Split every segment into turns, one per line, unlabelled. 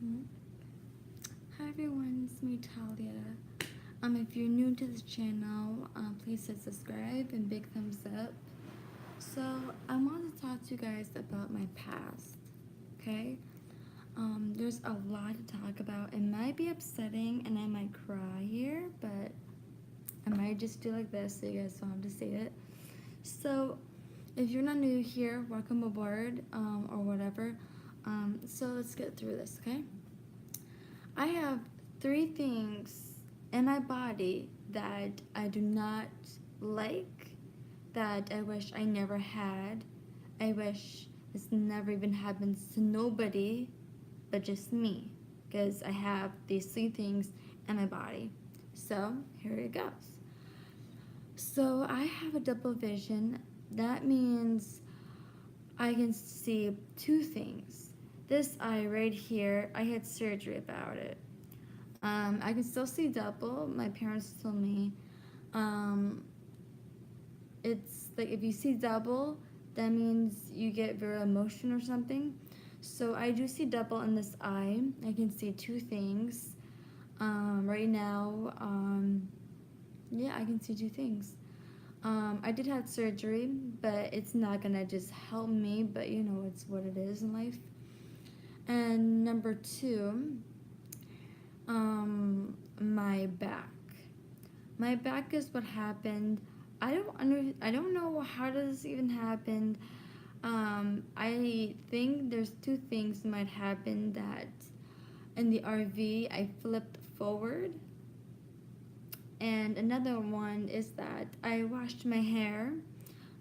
Mhm. Hi everyone, it's me Talia. If you're new to this channel, please hit subscribe and big thumbs up. So I want to talk to you guys about my past. Okay? There's a lot to talk about. It might be upsetting and I might cry here, but I might just do like this so you guys don't have to see it. So if you're not new here, welcome aboard, or whatever. So let's get through this, okay? I have 3 things in my body that I do not like, that I wish I never had. I wish this never even happens to nobody but just me, because I have these 3 things in my body. So here it goes. So I have a double vision. That means I can see 2 things. This eye right here, I had surgery about it. I can still see double. My parents told me um, it's like if you see double, that means you get very emotional or something. So I do see double in this eye. I can see 2 things. Right now, yeah, I can see 2 things. I did have surgery, but it's not gonna just help me, but you know, it's what it is in life. And number 2, my back. My back is what happened. I don't know how does this even happen. I think there's 2 things might happen, that in the RV I flipped forward, and another one is that I washed my hair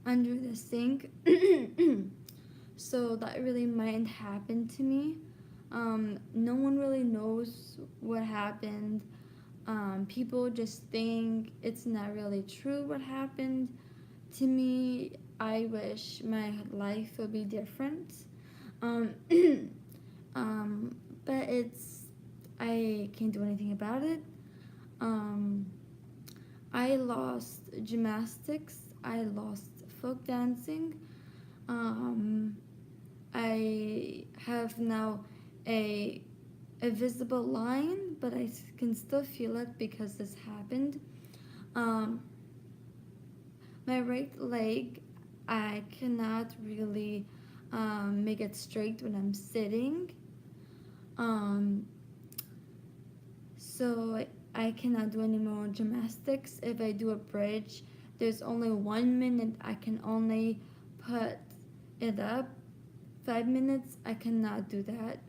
under the sink. So that really might happen to me. No one really knows what happened. People just think it's not really true what happened to me. I wish my life would be different. Um, um, but I can't do anything about it. Um, I lost gymnastics. I lost folk dancing. Um, I have now a a visible line, but I can still feel it because this happened. Um, my right leg, I cannot really make it straight when I'm sitting. Um, so I cannot do any more gymnastics. If I do a bridge, there's only 1 minute I can only put it up. 5 minutes, I cannot do that.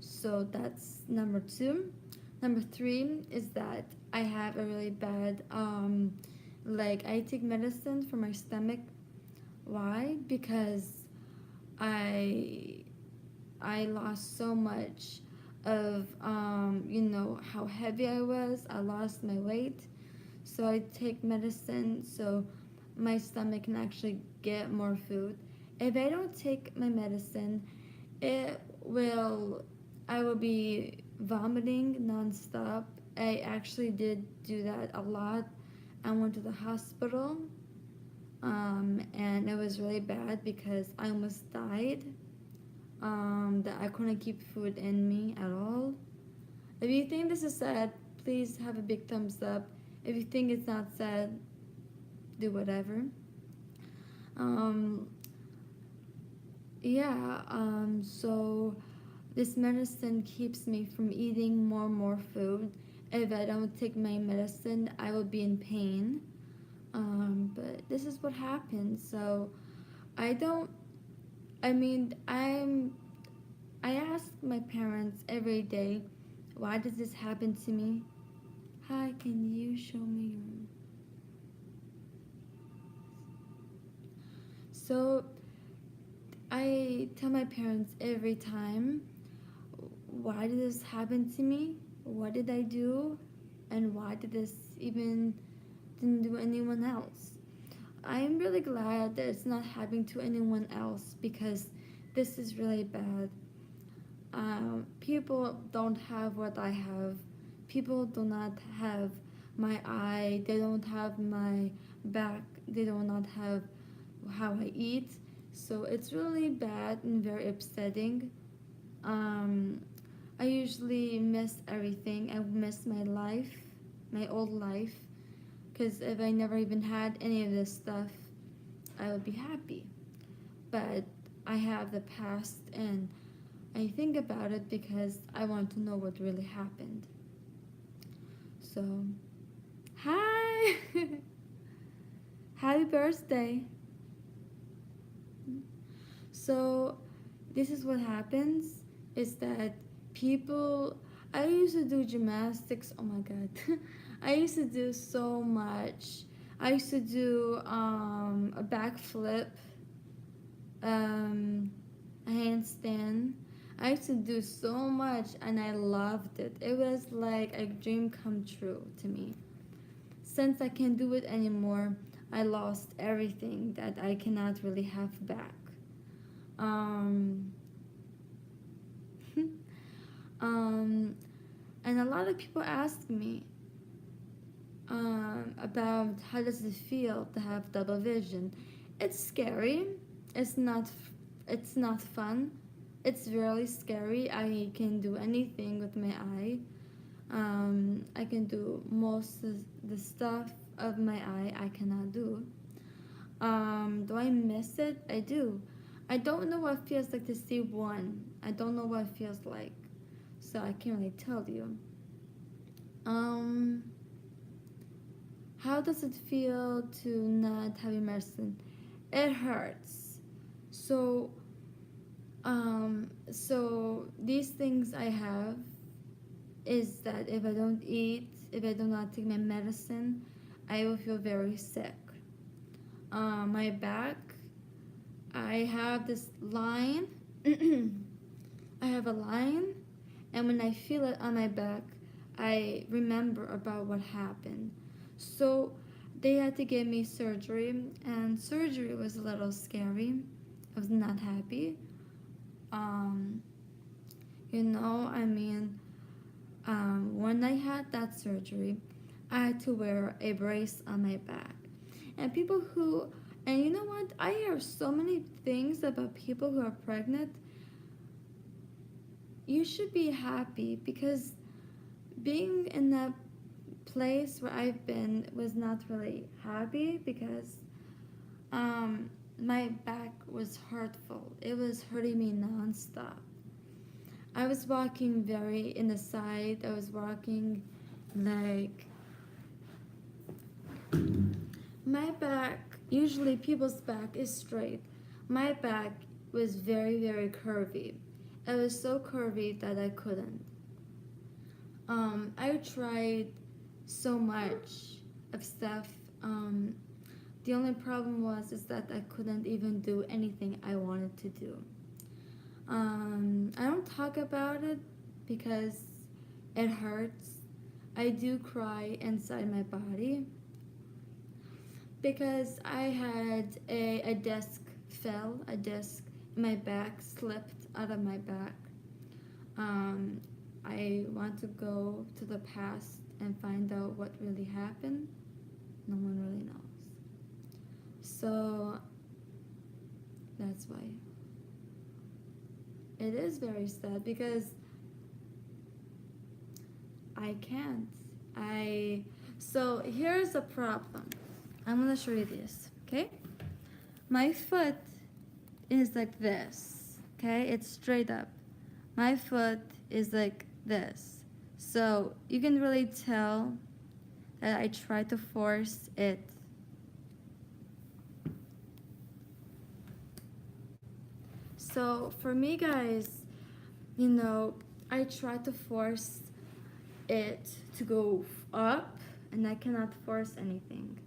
So that's number 2. Number 3 is that I have a really bad, like I take medicine for my stomach. Why? Because I I lost so much of, you know, how heavy I was. I lost my weight. So I take medicine so my stomach can actually get more food. If I don't take my medicine, it will, I will be vomiting nonstop. I actually did do that a lot. I went to the hospital, and it was really bad because I almost died. That I couldn't keep food in me at all. If you think this is sad, please have a big thumbs up. If you think it's not sad, do whatever. Um, yeah, so this medicine keeps me from eating more and more food. If I don't take my medicine, I will be in pain. But this is what happens. So I don't, I mean, I ask my parents every day, why does this happen to me? Hi, can you show me your... So I tell my parents every time, why did this happen to me? What did I do? And why did this even didn't do anyone else? I'm really glad that it's not happening to anyone else, because this is really bad. People don't have what I have. People do not have my eye. They don't have my back. They do not have how I eat. So it's really bad and very upsetting. Um, I usually miss everything. I miss my life, my old life, because if I never even had any of this stuff, I would be happy. But I have the past, and I think about it because I want to know what really happened. So, hi! Happy birthday! So, this is what happens is that people. I used to do gymnastics. Oh my god. I used to do so much. I used to do a backflip, um, a handstand. I used to do so much and I loved it. It was like a dream come true to me. Since I can't do it anymore, I lost everything that I cannot really have back. Um, um, and a lot of people ask me about how does it feel to have double vision. It's scary. It's not. It's not fun. It's really scary. I can do anything with my eye. I can do most of the stuff of my eye I cannot do. Do I miss it? I do. I don't know what it feels like to see one. I don't know what it feels like. So I can't really tell you. Um, how does it feel to not have medicine? It hurts. So, so these things I have is that if I don't eat, if I do not take my medicine, I will feel very sick. My back, I have this line. I have a line, and when I feel it on my back, I remember about what happened. So they had to give me surgery, and surgery was a little scary. I was not happy. Um, I mean, when I had that surgery, I had to wear a brace on my back. And people who, and you know what? I hear so many things about people who are pregnant. You should be happy because being in that place where I've been was not really happy because my back was hurtful. It was hurting me nonstop. I was walking very in the side. I was walking like my back. Usually people's back is straight. My back was very, very curvy. It was so curvy that I couldn't. I tried so much of stuff. The only problem was is that I couldn't even do anything I wanted to do. I don't talk about it because it hurts. I do cry inside my body because I had a disc fell, a disc, my back slipped out of my back. Um, I want to go to the past and find out what really happened. No one really knows. So that's why. It is very sad because I can't. So here's a problem. I'm gonna show you this, okay? My foot is like this, okay? It's straight up. My foot is like this. So you can really tell that I try to force it. So for me, guys, I try to force it to go up, and I cannot force anything.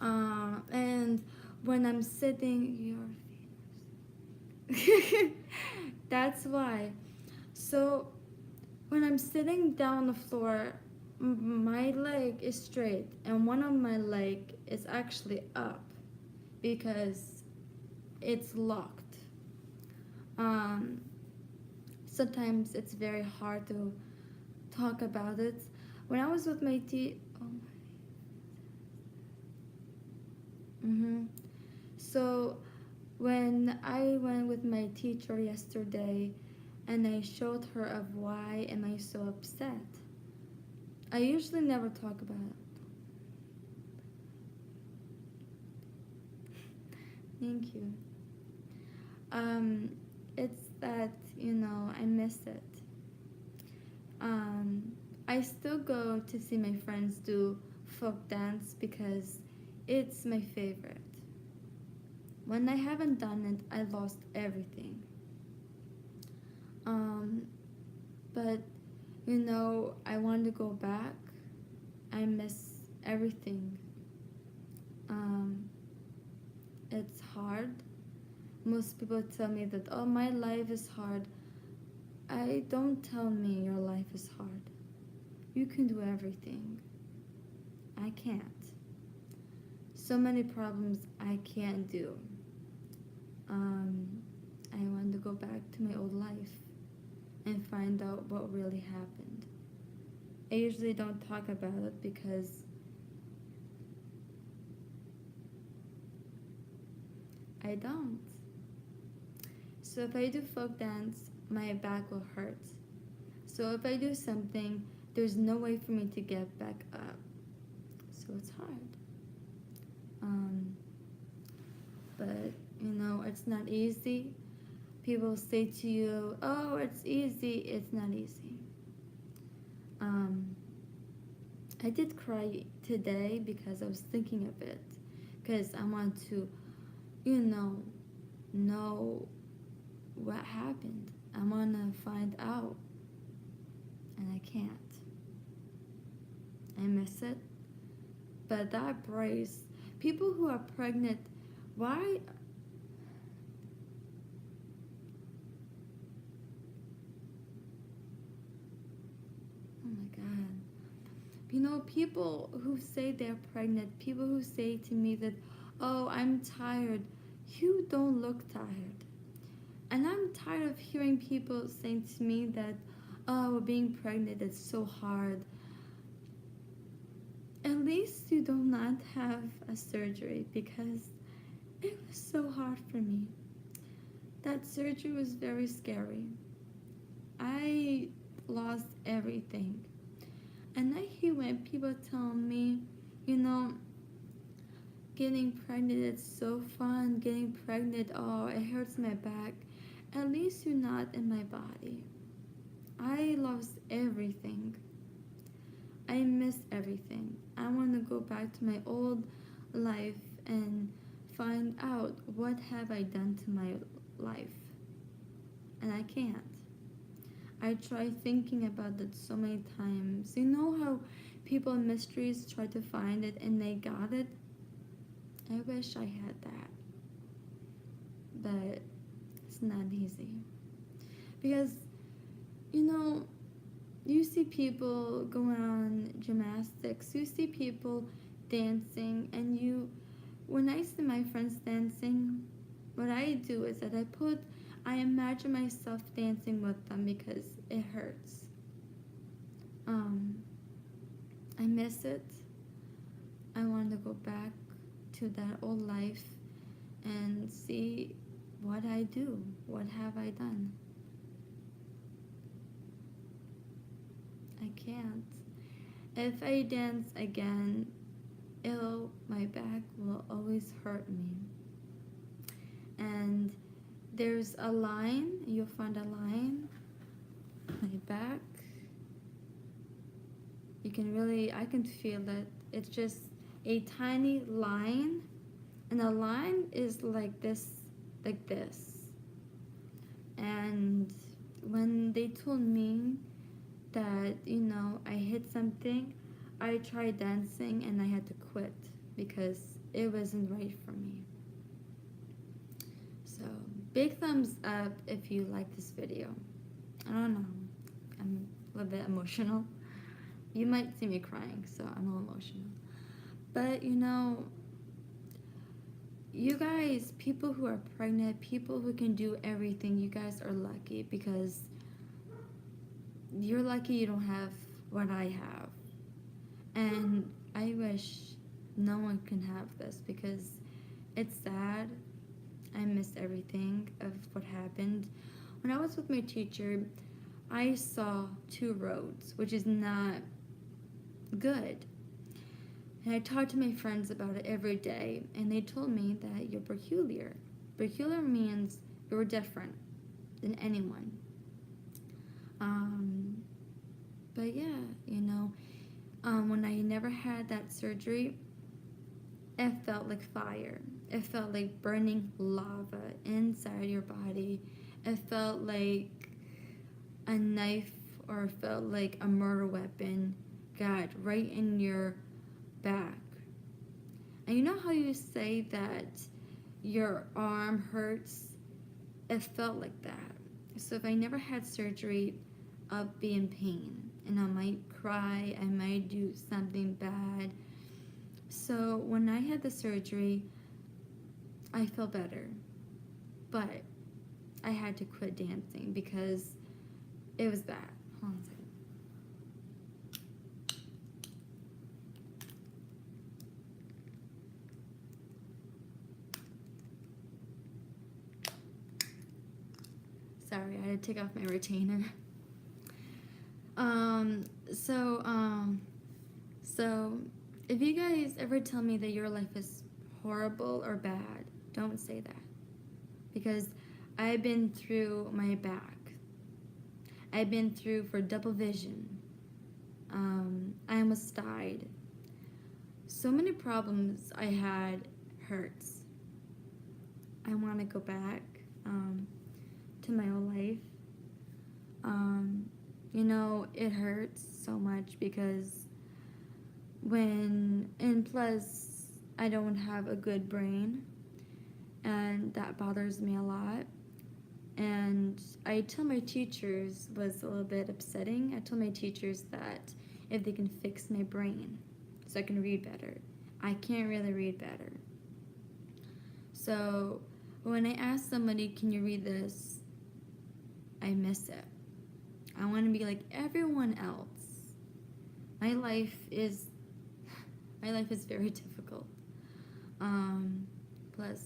And when I'm sitting, that's why. So when I'm sitting down on the floor, my leg is straight, and one of my leg is actually up because it's locked. Sometimes it's very hard to talk about it. When I was with my so when I went with my teacher yesterday, and I showed her of why am I so upset. I usually never talk about it. Thank you. Um, it's that, I miss it. Um, I still go to see my friends do folk dance because it's my favorite. When I haven't done it, I lost everything. Um, but I want to go back. I miss everything. Um, it's hard. Most people tell me that, oh, my life is hard. Don't tell me your life is hard. You can do everything. I can't. So many problems I can't do. I want to go back to my old life and find out what really happened. I usually don't talk about it because I don't. So if I do folk dance, my back will hurt. So if I do something, there's no way for me to get back up. So it's hard. But it's not easy. People say to you, oh, it's easy. It's not easy. I did cry today because I was thinking of it. Because I want to, know what happened. I want to find out. And I can't. I miss it. But that brace, people who are pregnant, why? Oh my God. People who say they're pregnant, people who say to me that, oh, I'm tired. You don't look tired. And I'm tired of hearing people saying to me that, oh, being pregnant is so hard. At least you do not have a surgery because it was so hard for me. That surgery was very scary. I lost everything. And I hear when people tell me, getting pregnant is so fun. Getting pregnant, oh, it hurts my back. At least you're not in my body. I lost everything. I miss everything. I want to go back to my old life and find out what have I done to my life. And I can't. I try thinking about that so many times. You know how people in mysteries try to find it and they got it? I wish I had that. But it's not easy. Because, you see people going on gymnastics, you see people dancing, and when I see my friends dancing, what I do is that I imagine myself dancing with them because it hurts. I miss it. I want to go back to that old life and see what I do. What have I done? I can't. If I dance again, my back will always hurt me. And there's a line, you'll find a line, my back. I can feel it. It's just a tiny line, and a line is like this. And when they told me that, I hit something, I tried dancing and I had to quit because it wasn't right for me. So, big thumbs up if you like this video. I don't know. I'm a little bit emotional. You might see me crying, so I'm a little emotional. But, you guys, people who are pregnant, people who can do everything, you guys are lucky because you're lucky you don't have what I have. And I wish no one can have this because it's sad. I miss everything of what happened. when I was with my teacher, I saw two roads, which is not good. And I talked to my friends about it every day, and they told me that you're peculiar. Peculiar means you're different than anyone. But yeah, when I never had that surgery, it felt like fire. It felt like burning lava inside your body. It felt like a knife, or it felt like a murder weapon got right in your back. And you know how you say that your arm hurts? It felt like that. So if I never had surgery, I'll be in pain. And I might cry, I might do something bad. So when I had the surgery, I felt better. But I had to quit dancing because it was bad. Hold on a second. Sorry, I had to take off my retainer. So if you guys ever tell me that your life is horrible or bad, don't say that. Because I've been through my back. I've been through for double vision. I almost died. So many problems I had hurts. I want to go back to my old life. It hurts so much because and plus, I don't have a good brain, and that bothers me a lot. And I tell my teachers, was a little bit upsetting. I told my teachers that if they can fix my brain so I can read better. I can't really read better. So when I ask somebody, can you read this? I miss it. I want to be like everyone else. My life is very difficult. Plus,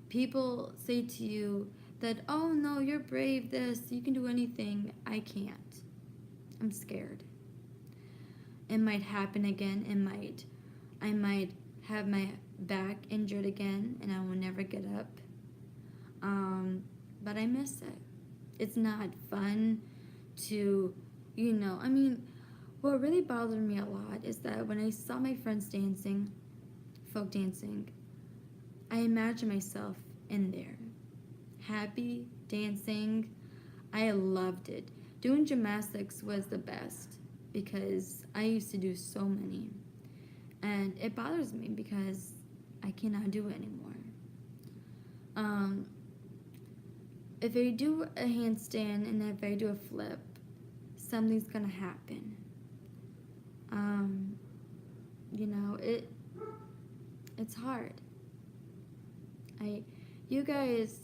people say to you that, oh no, you're brave, you can do anything. I can't. I'm scared. It might happen again. I might have my back injured again and I will never get up. But I miss it. It's not fun to, what really bothered me a lot is that when I saw my friends dancing, folk dancing, I imagined myself in there, happy, dancing. I loved it. Doing gymnastics was the best because I used to do so many. And it bothers me because I cannot do it anymore. If I do a handstand and if I do a flip, something's gonna happen. It's hard. You guys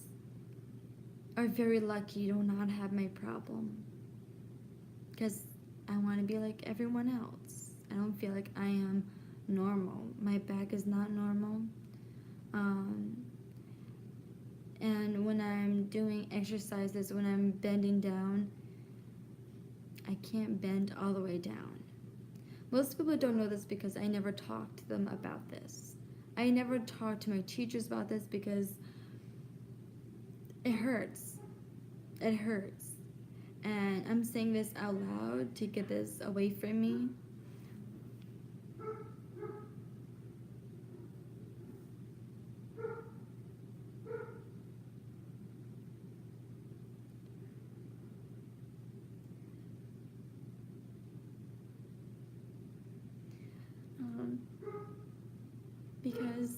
are very lucky you do not have my problem. Because I want to be like everyone else. I don't feel like I am normal. My back is not normal. And when I'm doing exercises, when I'm bending down, I can't bend all the way down. Most people don't know this because I never talked to them about this. I never talked to my teachers about this because it hurts. It hurts. And I'm saying this out loud to get this away from me. Because,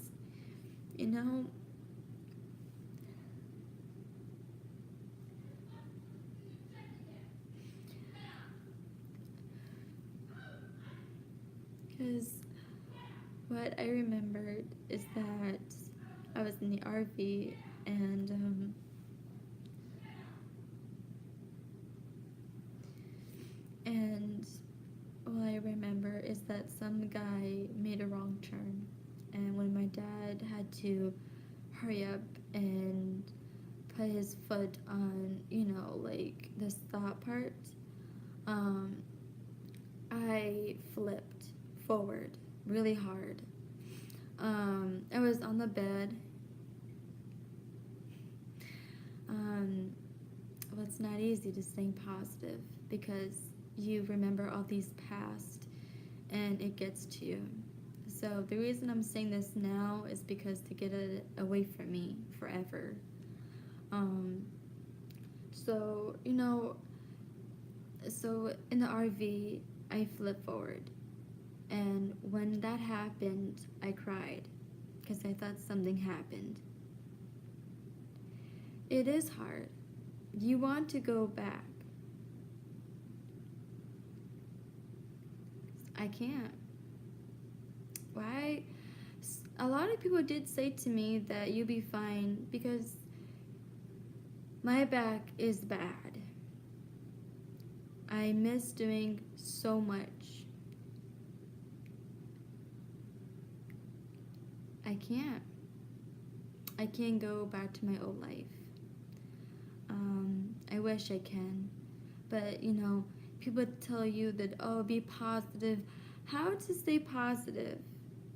because what I remembered is that I was in the RV and all I remember is that some guy made a wrong turn, and when my dad had to hurry up and put his foot on, like the stop part, um, I flipped forward really hard. I was on the bed. Well, it's not easy to stay positive because you remember all these past and it gets to you. So the reason I'm saying this now is because to get it away from me forever. Um, so, so in the RV, I flipped forward. And when that happened, I cried because I thought something happened. It is hard. You want to go back. I can't. Why? A lot of people did say to me that you'll be fine because my back is bad. I miss doing so much. I can't. I can't go back to my old life. I wish I can. But, people tell you that, oh, be positive. How to stay positive?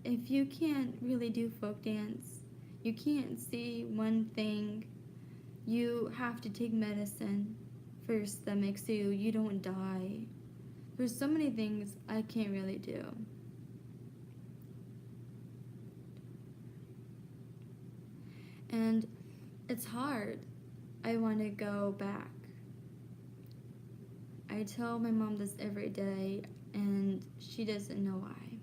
If you can't really do folk dance, you can't see one thing, you have to take medicine for your stomach so you don't die. There's so many things I can't really do. And it's hard. I want to go back. I tell my mom this every day, and she doesn't know why.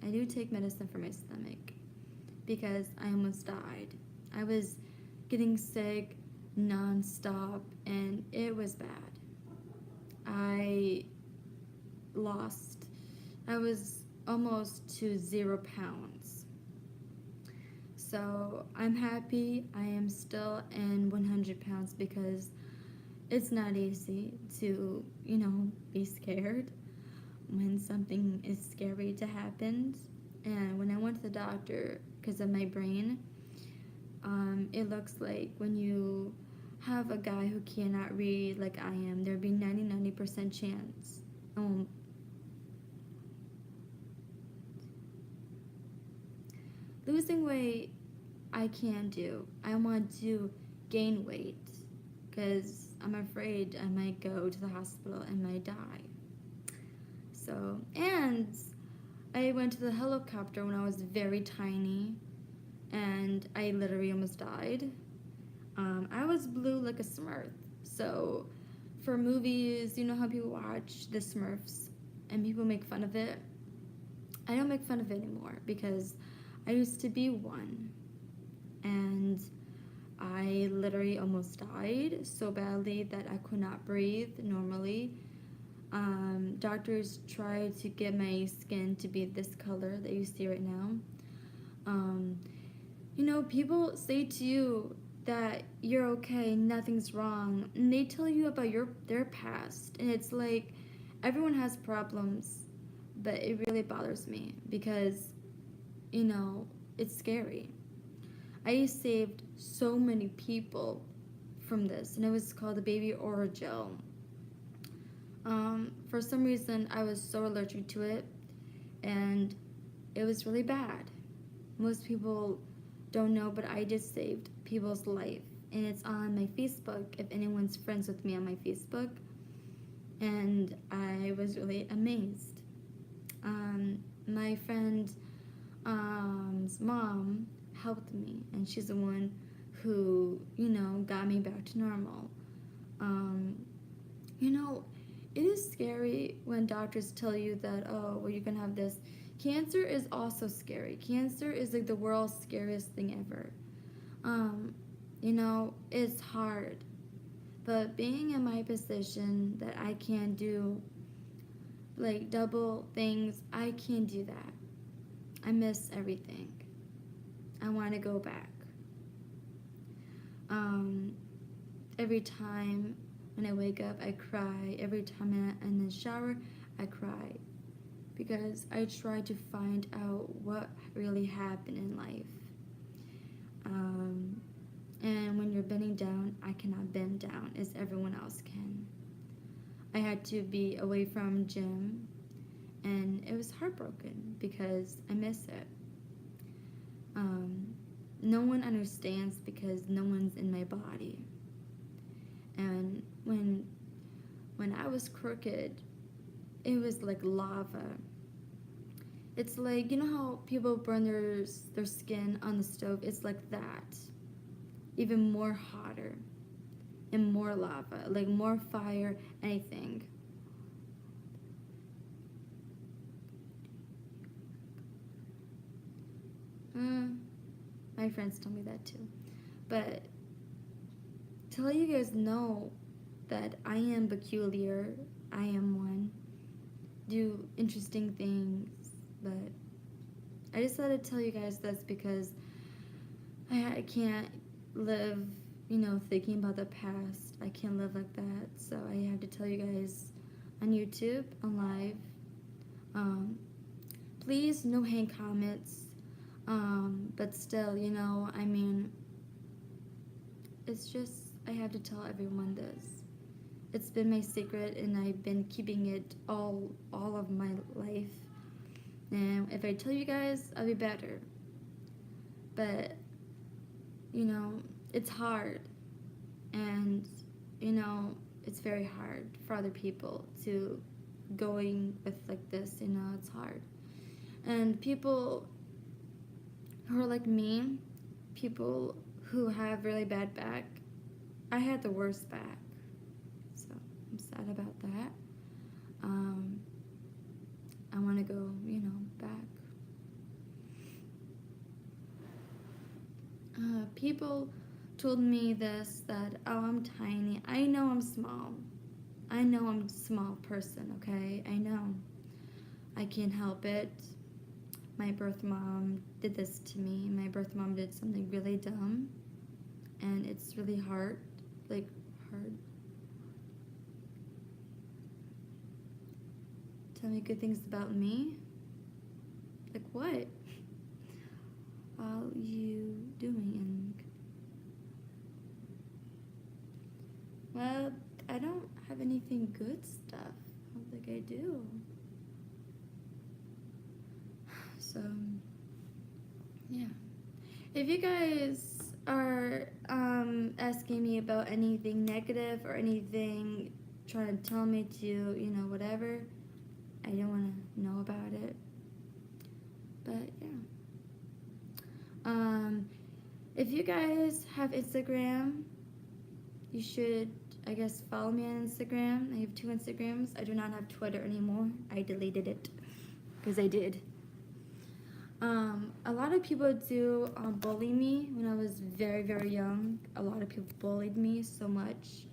I do take medicine for my stomach because I almost died. I was getting sick non-stop, and it was bad. I was almost to 0 pounds. So I'm happy I am still in 100 pounds because it's not easy to, be scared when something is scary to happen. And when I went to the doctor because of my brain, it looks like when you have a guy who cannot read like I am, there'd be 90% chance. Losing weight, I can't do. I want to gain weight because I'm afraid I might go to the hospital and might die. So, and I went to the helicopter when I was very tiny, and I literally almost died. I was blue like a Smurf. So, for movies, you know how people watch the Smurfs and people make fun of it? I don't make fun of it anymore because I used to be one. And I literally almost died so badly that I could not breathe normally. Doctors tried to get my skin to be this color that you see right now. People say to you that you're okay, nothing's wrong, and they tell you about their past, and it's like everyone has problems, but it really bothers me because, it's scary. I saved so many people from this, and it was called the baby Orajel. For some reason, I was so allergic to it, and it was really bad. Most people don't know, but I just saved people's life, and it's on my Facebook if anyone's friends with me on my Facebook, and I was really amazed. My friend's mom helped me, and she's the one who, got me back to normal. It is scary when doctors tell you that, oh, well, you can have this. Cancer is also scary. Cancer is like the world's scariest thing ever. It's hard. But being in my position that I can do like double things, I can't do that. I miss everything. I want to go back. Every time when I wake up, I cry. Every time I'm in the shower, I cry. Because I try to find out what really happened in life. And when you're bending down, I cannot bend down as everyone else can. I had to be away from gym, and it was heartbroken because I miss it. No one understands because no one's in my body. And when I was crooked, it was like lava. It's like, you know how people burn their skin on the stove? It's like that. Even more hotter and more lava, like more fire, anything. My friends tell me that too. But to let you guys know that I am peculiar, I am one, do interesting things, but I just thought I'd tell you guys this because I can't live, thinking about the past. I can't live like that, so I have to tell you guys on YouTube, on live. Please, no hate comments, but still, it's just, I have to tell everyone this. It's been my secret, and I've been keeping it all of my life. And if I tell you guys, I'll be better. But, it's hard. And, it's very hard for other people to going with like this, it's hard. And people who are like me, people who have really bad back, I had the worst back. So I'm sad about that. I want to go, back. People told me this, that, oh, I'm tiny. I know I'm small. I know I'm a small person, okay? I know. I can't help it. My birth mom did this to me. My birth mom did something really dumb. And it's really hard. Hard. Tell me good things about me. Like what? All you doing? And well, I don't have anything good stuff. I don't think I do. So yeah, if you guys are asking me about anything negative or anything, trying to tell me to, whatever, I don't want to know about it. But yeah. If you guys have Instagram, you should, I guess, follow me on Instagram. I have 2 Instagrams. I do not have Twitter anymore. I deleted it because I did. A lot of people do bully me when I was very, very young. A lot of people bullied me so much,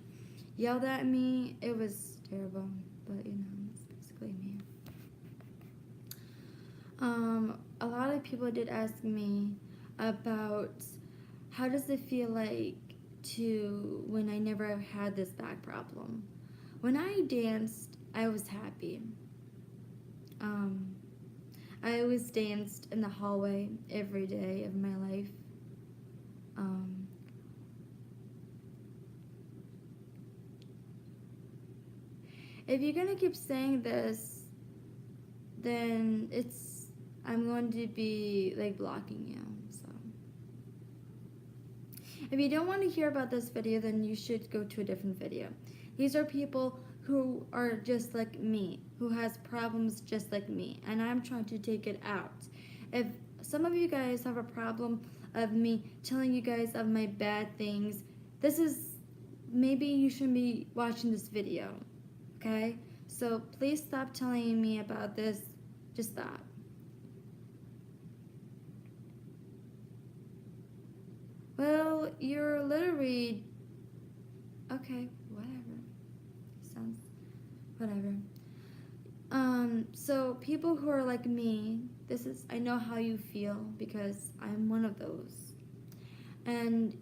yelled at me. It was terrible, but it's basically me. A lot of people did ask me about how does it feel like to when I never had this back problem. When I danced, I was happy. I always danced in the hallway every day of my life. If you're gonna keep saying this, then I'm going to be like blocking you. So if you don't want to hear about this video, then you should go to a different video. These are people who are just like me, who has problems just like me, and I'm trying to take it out. If some of you guys have a problem of me telling you guys of my bad things, maybe you shouldn't be watching this video, okay? So please stop telling me about this. Just stop. Well, you're literally, okay, whatever. Sounds, whatever. So people who are like me, I know how you feel because I'm one of those. And,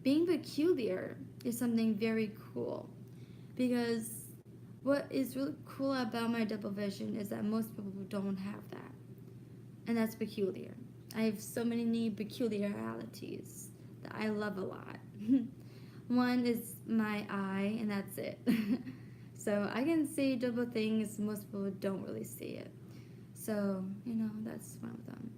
being peculiar is something very cool because what is really cool about my double vision is that most people don't have that. And that's peculiar. I have so many peculiarities. that I love a lot. One is my eye, and that's it. So I can see double things, most people don't really see it. So, that's one of them.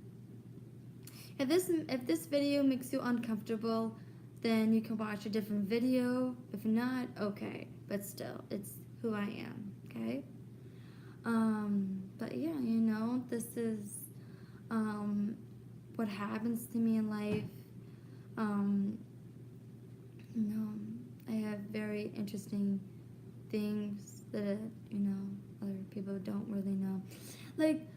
If this video makes you uncomfortable, then you can watch a different video. If not, okay. But still, it's who I am, okay? But yeah, this is what happens to me in life. You know, I have very interesting things that other people don't really know. Like,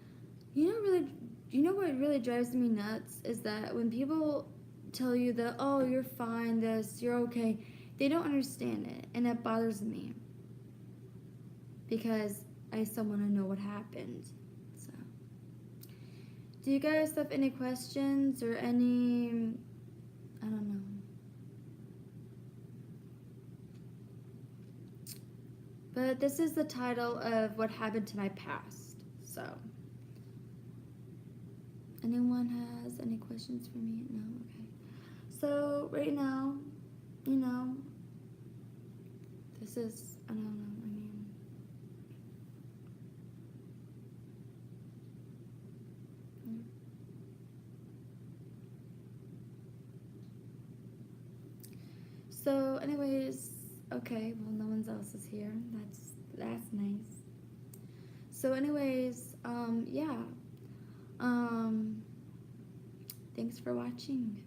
what really drives me nuts is that when people tell you that, oh, you're fine, you're okay, they don't understand it, and that bothers me because I still want to know what happened. So, do you guys have any questions or any, I don't know. But this is the title of what happened to my past. So, anyone has any questions for me? No? Okay. So, right now, this is, I don't know, So, anyways, okay, well, no one else is here. That's nice. So, anyways, yeah. Thanks for watching.